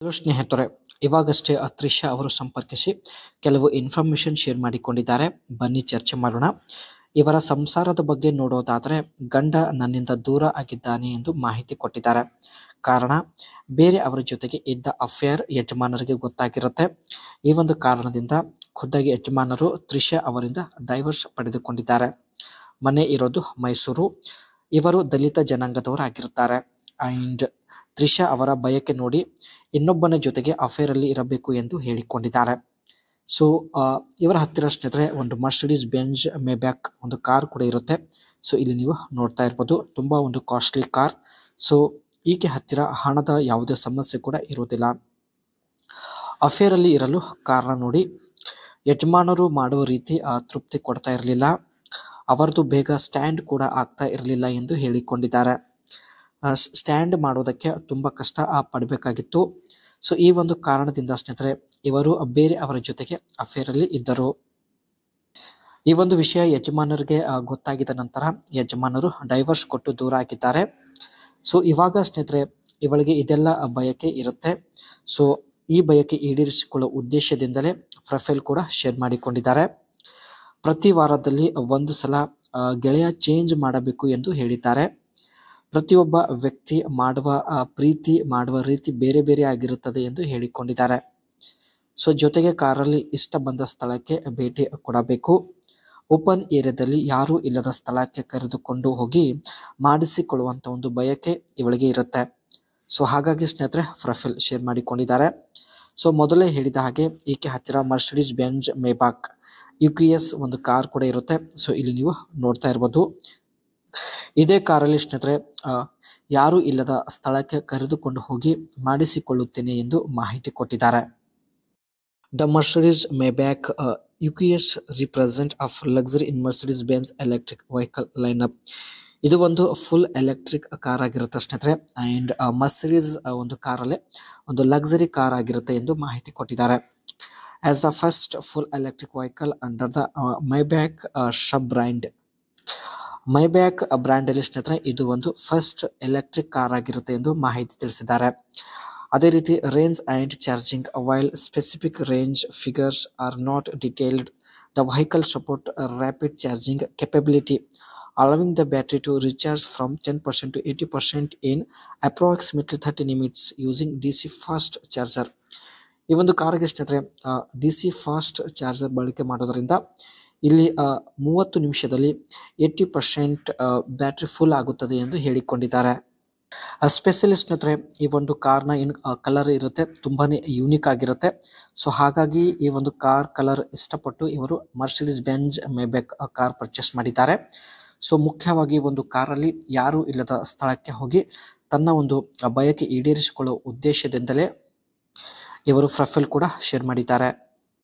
Hello ಸ್ನೇಹಿತರೆ, ಇವಾಗಷ್ಟೇ ತ್ರಿಷಾ ಅವರು ಸಂಪರ್ಕಿಸಿ ಕೆಲವು ಇನ್ಫಾರ್ಮೇಶನ್ ಶೇರ್ ಮಾಡಿಕೊಂಡಿದ್ದಾರೆ. ಬನ್ನಿ ಚರ್ಚೆ ಮಾಡೋಣ. ಇವರ ಸಂಸಾರದ ಬಗ್ಗೆ ನೋಡೋದಾದರೆ ಗಂಡ ನನ್ನಿಂದ ದೂರ ಆಗಿದ್ದಾನೆ ಎಂದು ಮಾಹಿತಿ ಕೊಟ್ಟಿದ್ದಾರೆ. ಕಾರಣ, ಬೇರೆ ಅವರ ಜೊತೆಗೆ ಇದ್ದ ಅಫೇರ್ ಯಜಮಾನರಿಗೆ ಗೊತ್ತಾಗಿರುತ್ತೆ. ಈ ಒಂದು ಕಾರಣದಿಂದ ಖುದ್ದಾಗಿ ಯಜಮಾನರು ತ್ರಿಷಾ ಅವರಿಂದ ಡೈವರ್ಸ್ ಪಡೆದುಕೊಂಡಿದ್ದಾರೆ. ಮನೆ ಇರೋದು ಮೈಸೂರು. ಇವರು ದಲಿತ ಜನಾಂಗದವರಾಗಿರುತ್ತಾರೆ. ಆ್ಯಂಡ್ ತ್ರಿಷಾ ಅವರ ಬಯಕೆ ನೋಡಿ ಇನ್ನೊಬ್ಬನ ಜೊತೆಗೆ ಅಫೇರಲ್ಲಿ ಇರಬೇಕು ಎಂದು ಹೇಳಿಕೊಂಡಿದ್ದಾರೆ. ಸೊ ಇವರ ಹತ್ತಿರ ಸ್ನೇಹಿತರೆ ಒಂದು ಮರ್ಸಿಡೀಸ್ ಬೆಂಜ್ ಮೇಬ್ಯಾಕ್ ಒಂದು ಕಾರ್ ಕೂಡ ಇರುತ್ತೆ. ಸೊ ಇಲ್ಲಿ ನೀವು ನೋಡ್ತಾ ಇರ್ಬೋದು, ತುಂಬ ಒಂದು ಕಾಸ್ಟ್ಲಿ ಕಾರ್. ಸೊ ಈಕೆ ಹತ್ತಿರ ಹಣದ ಯಾವುದೇ ಸಮಸ್ಯೆ ಕೂಡ ಇರುವುದಿಲ್ಲ. ಅಫೇರಲ್ಲಿ ಇರಲು ಕಾರಣ ನೋಡಿ, ಯಜಮಾನರು ಮಾಡುವ ರೀತಿ ತೃಪ್ತಿ ಕೊಡ್ತಾ ಇರಲಿಲ್ಲ. ಅವರದು ಬೇಗ ಸ್ಟ್ಯಾಂಡ್ ಕೂಡ ಆಗ್ತಾ ಇರಲಿಲ್ಲ ಎಂದು ಹೇಳಿಕೊಂಡಿದ್ದಾರೆ. ಸ್ಟ್ಯಾಂಡ್ ಮಾಡೋದಕ್ಕೆ ತುಂಬ ಕಷ್ಟ ಪಡಬೇಕಾಗಿತ್ತು. ಸೊ ಈ ಒಂದು ಕಾರಣದಿಂದ ಸ್ನೇಹಿತರೆ ಇವರು ಬೇರೆ ಅವರ ಜೊತೆಗೆ ಅಫೇರಲ್ಲಿ ಇದ್ದರು. ಈ ಒಂದು ವಿಷಯ ಯಜಮಾನರಿಗೆ ಗೊತ್ತಾಗಿದ ನಂತರ ಯಜಮಾನರು ಡೈವರ್ಸ್ ಕೊಟ್ಟು ದೂರ ಆಗಿದ್ದಾರೆ. ಸೊ ಇವಾಗ ಸ್ನೇಹಿತರೆ ಇವಳಿಗೆ ಇದೆಲ್ಲ ಬಯಕೆ ಇರುತ್ತೆ. ಸೊ ಈ ಬಯಕೆ ಈಡೇರಿಸಿಕೊಳ್ಳುವ ಉದ್ದೇಶದಿಂದಲೇ ಪ್ರೊಫೈಲ್ ಕೂಡ ಶೇರ್ ಮಾಡಿಕೊಂಡಿದ್ದಾರೆ. ಪ್ರತಿ ವಾರದಲ್ಲಿ ಒಂದು ಸಲ ಗೆಳೆಯ ಚೇಂಜ್ ಮಾಡಬೇಕು ಎಂದು ಹೇಳಿದ್ದಾರೆ. ಪ್ರತಿಯೊಬ್ಬ ವ್ಯಕ್ತಿ ಮಾಡುವ ಪ್ರೀತಿ ಮಾಡುವ ರೀತಿ ಬೇರೆ ಬೇರೆ ಆಗಿರುತ್ತದೆ ಎಂದು ಹೇಳಿಕೊಂಡಿದ್ದಾರೆ. ಸೊ ಜೊತೆಗೆ ಕಾರಲ್ಲಿ ಇಷ್ಟ ಬಂದ ಸ್ಥಳಕ್ಕೆ ಭೇಟಿ ಕೊಡಬೇಕು. ಓಪನ್ ಏರಿಯಾದಲ್ಲಿ ಯಾರೂ ಇಲ್ಲದ ಸ್ಥಳಕ್ಕೆ ಕರೆದುಕೊಂಡು ಹೋಗಿ ಮಾಡಿಸಿಕೊಳ್ಳುವಂಥ ಒಂದು ಬಯಕೆ ಇವಳಿಗೆ ಇರುತ್ತೆ. ಸೊ ಹಾಗಾಗಿ ಸ್ನೇಹಿತರೆ ಪ್ರೊಫೈಲ್ ಶೇರ್ ಮಾಡಿಕೊಂಡಿದ್ದಾರೆ. ಸೊ ಮೊದಲೇ ಹೇಳಿದ ಹಾಗೆ ಈಕೆ ಹತ್ತಿರ ಮರ್ಸಿಡೀಸ್ ಬೆಂಜ್ ಮೇಬ್ಯಾಕ್ UQS ಒಂದು ಕಾರ್ ಕೂಡ ಇರುತ್ತೆ. ಸೊ ಇಲ್ಲಿ ನೀವು ನೋಡ್ತಾ ಇರ್ಬೋದು. ಇದೇ ಕಾರಲ್ಲಿ ಸ್ನೇಹಿತರೆ ಯಾರೂ ಇಲ್ಲದ ಸ್ಥಳಕ್ಕೆ ಕರೆದುಕೊಂಡು ಹೋಗಿ ಮಾಡಿಸಿಕೊಳ್ಳುತ್ತೇನೆ ಎಂದು ಮಾಹಿತಿ ಕೊಟ್ಟಿದ್ದಾರೆ. The Mercedes Maybach UQS represent of luxury in Mercedes Benz electric vehicle lineup. ಇದು ಒಂದು ಫುಲ್ ಎಲೆಕ್ಟ್ರಿಕ್ ಕಾರ್ ಆಗಿರುತ್ತೆ ಸ್ನೇಹಿತರೆ. ಆ್ಯಂಡ್ ಮರ್ಸಿಡೀಸ್ ಒಂದು ಕಾರಲ್ಲೇ ಒಂದು ಲಕ್ಸರಿ ಕಾರ್ ಆಗಿರುತ್ತೆ ಎಂದು ಮಾಹಿತಿ ಕೊಟ್ಟಿದ್ದಾರೆ. As the first full electric vehicle under the Maybach sub brand. Maybach ಬ್ರ್ಯಾಂಡಲ್ಲಿ ಸ್ನೇಹಿತರೆ ಇದು ಒಂದು ಫಸ್ಟ್ ಎಲೆಕ್ಟ್ರಿಕ್ ಕಾರ್ ಆಗಿರುತ್ತೆ ಎಂದು ಮಾಹಿತಿ ತಿಳಿಸಿದ್ದಾರೆ. ಅದೇ ರೀತಿ range and charging. While specific range figures are not detailed, the vehicle support rapid charging capability allowing the battery to recharge from 10% to 80% in approximately 30 minutes using DC fast charger. ಈ ಒಂದು ಕಾರಿಗೆ ಸ್ನೇಹಿತರೆ DC ಫಾಸ್ಟ್ ಚಾರ್ಜರ್ ಬಳಕೆ ಮಾಡೋದರಿಂದ ಇಲ್ಲಿ 30 ನಿಮಿಷದಲ್ಲಿ 80% battery full ಆಗುತ್ತದೆ ಎಂದು ಹೇಳಿಕೊಂಡಿದ್ದಾರೆ. ಸ್ಪೆಷಲಿ ಸ್ನೇಹಿತರೆ ಈ ಒಂದು ಕಾರ್ನ ಕಲರ್ ಇರುತ್ತೆ, ತುಂಬಾ ಯೂನಿಕ್ ಆಗಿರುತ್ತೆ. ಸೊ ಹಾಗಾಗಿ ಈ ಒಂದು ಕಾರ್ ಕಲರ್ ಇಷ್ಟಪಟ್ಟು ಇವರು ಮರ್ಸಿಡೀಸ್ ಬೆಂಜ್ ಮೇಬ್ಯಾಕ್ ಕಾರ್ ಪರ್ಚೇಸ್ ಮಾಡಿದ್ದಾರೆ. ಸೊ ಮುಖ್ಯವಾಗಿ ಒಂದು ಕಾರಲ್ಲಿ ಯಾರೂ ಇಲ್ಲದ ಸ್ಥಳಕ್ಕೆ ಹೋಗಿ ತನ್ನ ಒಂದು ಬಯಕೆ ಈಡೇರಿಸಿಕೊಳ್ಳುವ ಉದ್ದೇಶದಿಂದಲೇ ಇವರು ಪ್ರೊಫೈಲ್ ಕೂಡ ಶೇರ್ ಮಾಡಿದ್ದಾರೆ.